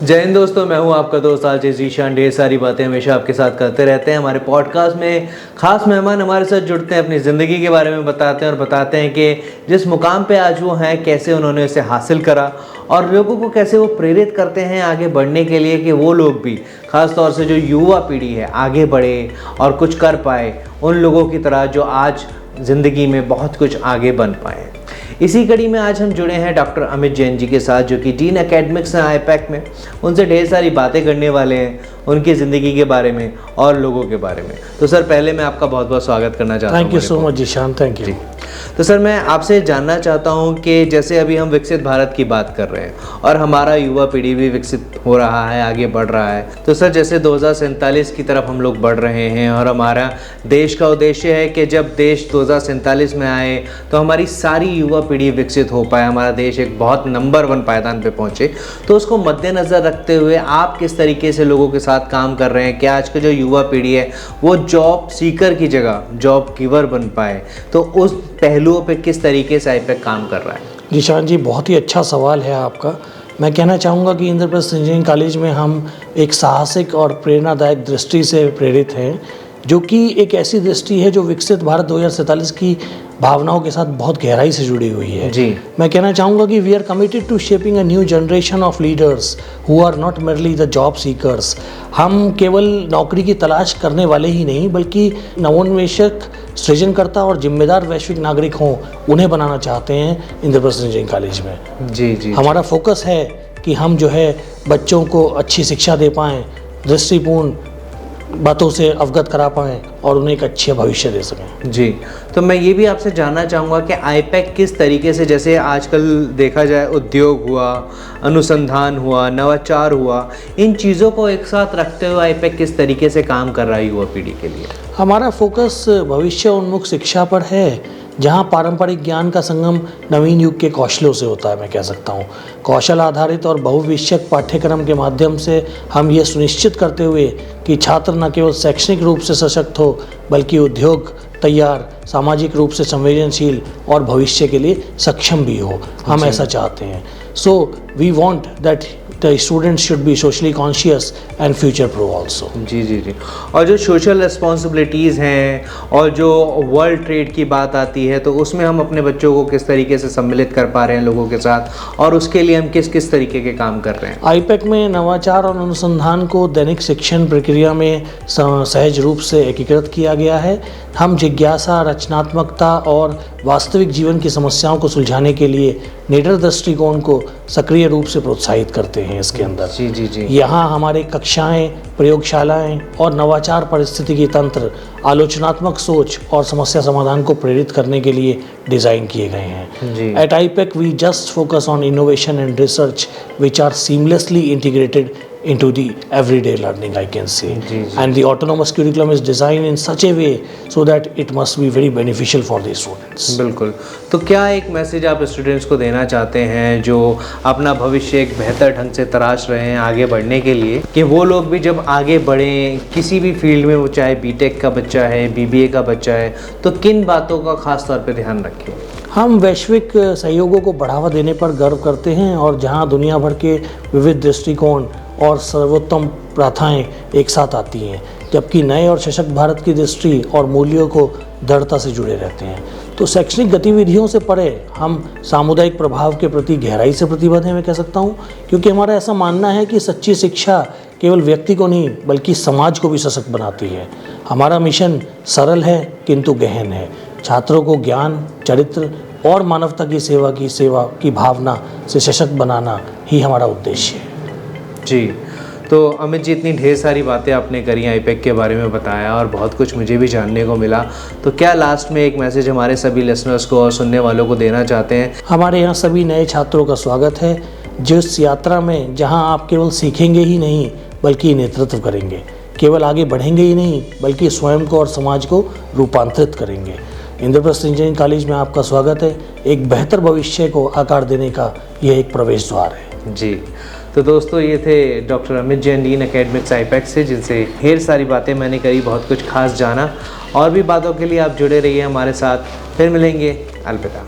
जय हिंद दोस्तों, मैं हूं आपका दोस्त आरजे ज़ीशान। ढेर सारी बातें हमेशा आपके साथ करते रहते हैं। हमारे पॉडकास्ट में खास मेहमान हमारे साथ जुड़ते हैं, अपनी ज़िंदगी के बारे में बताते हैं और बताते हैं कि जिस मुकाम पे आज वो हैं कैसे उन्होंने इसे हासिल करा और लोगों को कैसे वो प्रेरित करते हैं आगे बढ़ने के लिए कि वो लोग भी, ख़ास तौर से जो युवा पीढ़ी है, आगे बढ़े और कुछ कर पाए उन लोगों की तरह जो आज ज़िंदगी में बहुत कुछ आगे बन पाए। इसी कड़ी में आज हम जुड़े हैं डॉक्टर अमित जैन जी के साथ, जो कि डीन एकेडमिक्स हैं आईपैक में। उनसे ढेर सारी बातें करने वाले हैं उनकी ज़िंदगी के बारे में और लोगों के बारे में। तो सर, पहले मैं आपका बहुत बहुत स्वागत करना चाहता हूँ। Thank you so much Zeeshan, thank you. तो सर, मैं आपसे जानना चाहता हूँ कि जैसे अभी हम विकसित भारत की बात कर रहे हैं और हमारा युवा पीढ़ी भी विकसित हो रहा है, आगे बढ़ रहा है, तो सर जैसे 2047 की तरफ हम लोग बढ़ रहे हैं और हमारा देश का उद्देश्य है कि जब देश 2047 में आए तो हमारी सारी युवा पीढ़ी विकसित हो पाए, हमारा देश एक बहुत नंबर 1 पायदान पे पहुँचे। तो उसको मद्देनज़र रखते हुए आप किस तरीके से लोगों के साथ काम कर रहे हैं कि आज का जो युवा पीढ़ी है वो जॉब सीकर की जगह जॉब गिवर बन पाए, तो उस पहलुओं पे किस तरीके से आईपैक काम कर रहा है? ज़ीशान जी, बहुत ही अच्छा सवाल है आपका। मैं कहना चाहूँगा कि इंद्रप्रस्थ इंजीनियरिंग कॉलेज में हम एक साहसिक और प्रेरणादायक दृष्टि से प्रेरित हैं, जो कि एक ऐसी दृष्टि है जो विकसित भारत 2047 की भावनाओं के साथ बहुत गहराई से जुड़ी हुई है जी। मैं कहना चाहूँगा कि we are committed to shaping a new generation of leaders who are not merely the job seekers. हम केवल नौकरी की तलाश करने वाले ही नहीं, बल्कि नवोन्मेषक, सृजनकर्ता और जिम्मेदार वैश्विक नागरिक हों, उन्हें बनाना चाहते हैं इंद्रप्रस्थ इंजीनियरिंग कॉलेज में। जी जी। हमारा फोकस है कि हम जो है बच्चों को अच्छी शिक्षा दे पाएँ, दृष्टिपूर्ण बातों से अवगत करा पाएँ और उन्हें एक अच्छा भविष्य दे सकें। जी, तो मैं ये भी आपसे जानना चाहूँगा कि आईपैक किस तरीके से, जैसे आजकल देखा जाए उद्योग हुआ, अनुसंधान हुआ, नवाचार हुआ, इन चीज़ों को एक साथ रखते हुए आईपैक किस तरीके से काम कर रहा है युवा पीढ़ी के लिए? हमारा फोकस भविष्य उन्मुख शिक्षा पर है, जहाँ पारंपरिक ज्ञान का संगम नवीन युग के कौशलों से होता है। मैं कह सकता हूँ कौशल आधारित और बहुविषयक पाठ्यक्रम के माध्यम से हम ये सुनिश्चित करते हुए कि छात्र न केवल शैक्षणिक रूप से सशक्त हो, बल्कि उद्योग तैयार, सामाजिक रूप से संवेदनशील और भविष्य के लिए सक्षम भी हो। हम ऐसा चाहते हैं। So we want that the students should be socially conscious and future proof also। जी जी जी। और जो सोशल रिस्पॉन्सिबिलिटीज़ हैं और जो वर्ल्ड ट्रेड की बात आती है, तो उसमें हम अपने बच्चों को किस तरीके से सम्मिलित कर पा रहे हैं लोगों के साथ, और उसके लिए हम किस किस तरीके के काम कर रहे हैं? आईपैक में नवाचार और अनुसंधान को दैनिक शिक्षण प्रक्रिया में सहज रूप से एकीकृत किया गया है। हम जिज्ञासा, रचनात्मकता और वास्तविक जीवन की समस्याओं को सुलझाने के लिए निडर दृष्टिकोण को सक्रिय रूप से प्रोत्साहित करते हैं इसके अंदर। जी जी जी। यहाँ हमारे कक्षाएं, प्रयोगशालाएं और नवाचार पारिस्थितिकी तंत्र आलोचनात्मक सोच और समस्या समाधान को प्रेरित करने के लिए डिज़ाइन किए गए हैं। At IPAC we just focus on innovation and research which are seamlessly integrated into the everyday learning, I can say। And the autonomous curriculum is designed in such a way so that it must be very beneficial for the students। बिल्कुल। तो क्या एक message आप students को देना चाहते हैं जो अपना भविष्य एक बेहतर ढंग से तराश रहे हैं आगे बढ़ने के लिए, कि वो लोग भी जब आगे बढ़ें किसी भी फील्ड में, वो चाहे बीटेक का बच्चा है, बीबीए का बच्चा है, तो किन बातों का खास तौर पे ध्यान रखें? हम वैश्विक सहयोगों को बढ़ावा देने पर गर्व करते हैं, और जहां दुनिया भर के विविध दृष्टिकोण और सर्वोत्तम प्रथाएं एक साथ आती हैं, जबकि नए और सशक्त भारत की दृष्टि और मूल्यों को दृढ़ता से जुड़े रहते हैं। तो शैक्षणिक गतिविधियों से परे हम सामुदायिक प्रभाव के प्रति गहराई से प्रतिबद्ध हैं, मैं कह सकता हूँ, क्योंकि हमारा ऐसा मानना है कि सच्ची शिक्षा केवल व्यक्ति को नहीं बल्कि समाज को भी सशक्त बनाती है। हमारा मिशन सरल है किंतु गहन है। छात्रों को ज्ञान, चरित्र और मानवता की सेवा की भावना से सशक्त बनाना ही हमारा उद्देश्य है। जी, तो अमित जी, इतनी ढेर सारी बातें आपने करी, आईपैक के बारे में बताया और बहुत कुछ मुझे भी जानने को मिला। तो क्या लास्ट में एक मैसेज हमारे सभी लिसनर्स को और सुनने वालों को देना चाहते हैं? हमारे यहाँ सभी नए छात्रों का स्वागत है, जिस यात्रा में जहाँ आप केवल सीखेंगे ही नहीं बल्कि नेतृत्व करेंगे, केवल आगे बढ़ेंगे ही नहीं बल्कि स्वयं को और समाज को रूपांतरित करेंगे। इंद्रप्रस्थ इंजीनियरिंग कॉलेज में आपका स्वागत है। एक बेहतर भविष्य को आकार देने का यह एक प्रवेश द्वार है। जी, तो दोस्तों, ये थे doctor Amit Jain, dean academics IUPAC से, जिनसे ढेर सारी बातें मैंने करी, बहुत कुछ खास जाना। और भी बातों के लिए आप जुड़े रहिए हमारे साथ। फिर मिलेंगे। अलविदा।